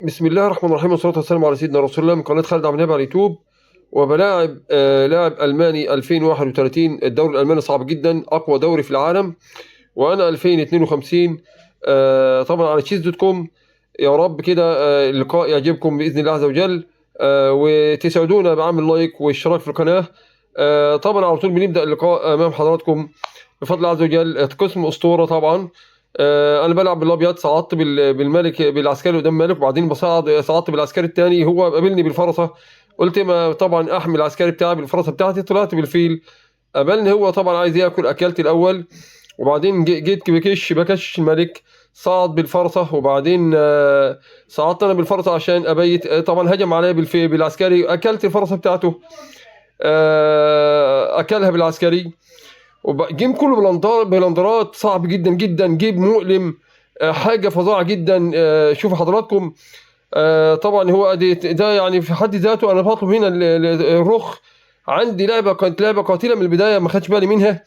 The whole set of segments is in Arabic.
بسم الله الرحمن الرحيم والصلاة والسلام على سيدنا رسول الله من قناة خالد عبد النبي على اليوتيوب. وبلاعب لاعب ألماني 2031. الدوري الألماني صعب جدا، أقوى دوري في العالم، وأنا 2052 طبعا على تشيز.com. يا رب كده اللقاء يعجبكم بإذن الله عز وجل، وتساعدونا بعمل لايك واشتراك في القناة. طبعا على طول بنبدأ اللقاء أمام حضراتكم بفضل الله عز وجل. قسم أسطورة طبعا. انا بلعب بالابيض، صعدت بالملك بالعسكري قدام مالك، وبعدين صعدت بالعسكري الثاني، هو قابلني بالفرسه. قلت ما طبعا احمل العسكري بتاعي بالفرسه بتاعتي، طلعت بالفيل. قابلني هو طبعا عايز ياكل، اكلت الاول، وبعدين جيت بكش الملك، صعد بالفرسه، وبعدين صعدت انا بالفرسه عشان ابيت. طبعا هجم عليا بالعسكري، اكلت الفرسه بتاعته، اكلها بالعسكري. جيم كله بلندرات صعب جدا جدا، جيب مؤلم، حاجه فظيعه جدا. شوفوا حضراتكم. طبعا هو ده يعني في حد ذاته انا بطلب هنا الرخ. عندي كانت لعبه قاتله من البدايه، ما خدش بالي منها.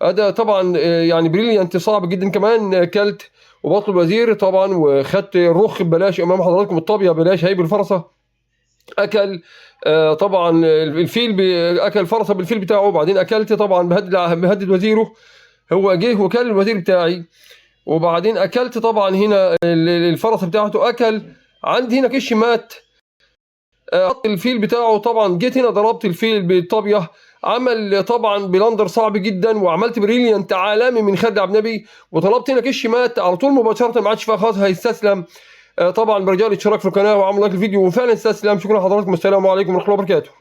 ده طبعا يعني بريليانت صعب جدا كمان. كلت وبطلب وزير طبعا، وخدت الرخ ببلاش امام حضراتكم، الطابيه ببلاش هي بالفرصه. اكل طبعا الفيل اكل فرصه بالفيل بتاعه، وبعدين اكلت طبعا بهدد وزيره. هو جه وكل الوزير بتاعي، وبعدين اكلت طبعا هنا الفرصه بتاعته، اكل عندي هنا كش مات. حط الفيل بتاعه، طبعا جيت هنا ضربت الفيل بالطابيه، عمل طبعا بلندر صعب جدا، وعملت بريليانت عالمي من خالد عبد النبي، وطلبت هنا كش مات على طول مباشره، ما عادش فيها خلاص هيستسلم. طبعا برجع الاشتراك في القناه وعمل لايك الفيديو، وفعلا استسلم. شكرا لحضراتكم، السلام عليكم ورحمه الله وبركاته.